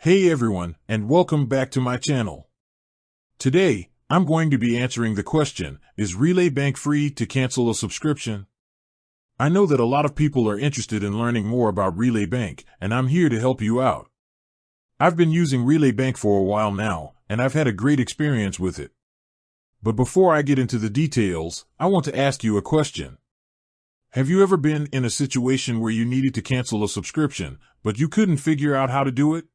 Hey everyone, and welcome back to my channel. Today, I'm going to be answering the question, is Relay Bank free to cancel a subscription? I know that a lot of people are interested in learning more about Relay Bank, and I'm here to help you out. I've been using Relay Bank for a while now, and I've had a great experience with it. But before I get into the details, I want to ask you a question. Have you ever been in a situation where you needed to cancel a subscription, but you couldn't figure out how to do it?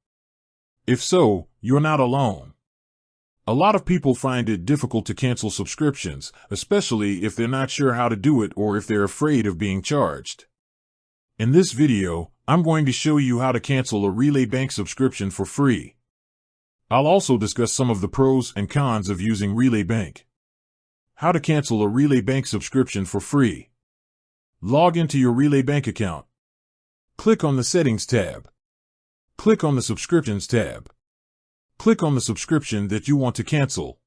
If so, you're not alone. A lot of people find it difficult to cancel subscriptions, especially if they're not sure how to do it or if they're afraid of being charged. In this video, I'm going to show you how to cancel a Relay Bank subscription for free. I'll also discuss some of the pros and cons of using Relay Bank. How to cancel a Relay Bank subscription for free. Log into your Relay Bank account. Click on the Settings tab. Click on the Subscriptions tab. Click on the subscription that you want to cancel.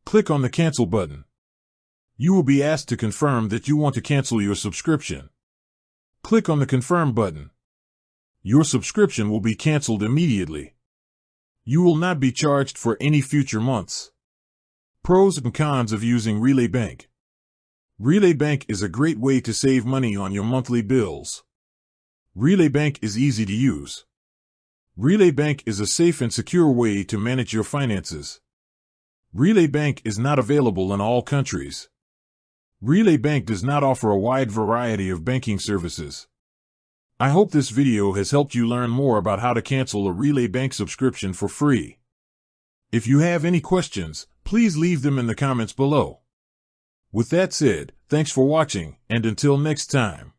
Click on the Cancel button. You will be asked to confirm that you want to cancel your subscription. Click on the Confirm button. Your subscription will be canceled immediately. You will not be charged for any future months. Pros and cons of using Relay Bank. Relay Bank is a great way to save money on your monthly bills. Relay Bank is easy to use. Relay Bank is a safe and secure way to manage your finances. Relay Bank is not available in all countries. Relay Bank does not offer a wide variety of banking services. I hope this video has helped you learn more about how to cancel a Relay Bank subscription for free. If you have any questions, please leave them in the comments below. With that said, thanks for watching, and until next time.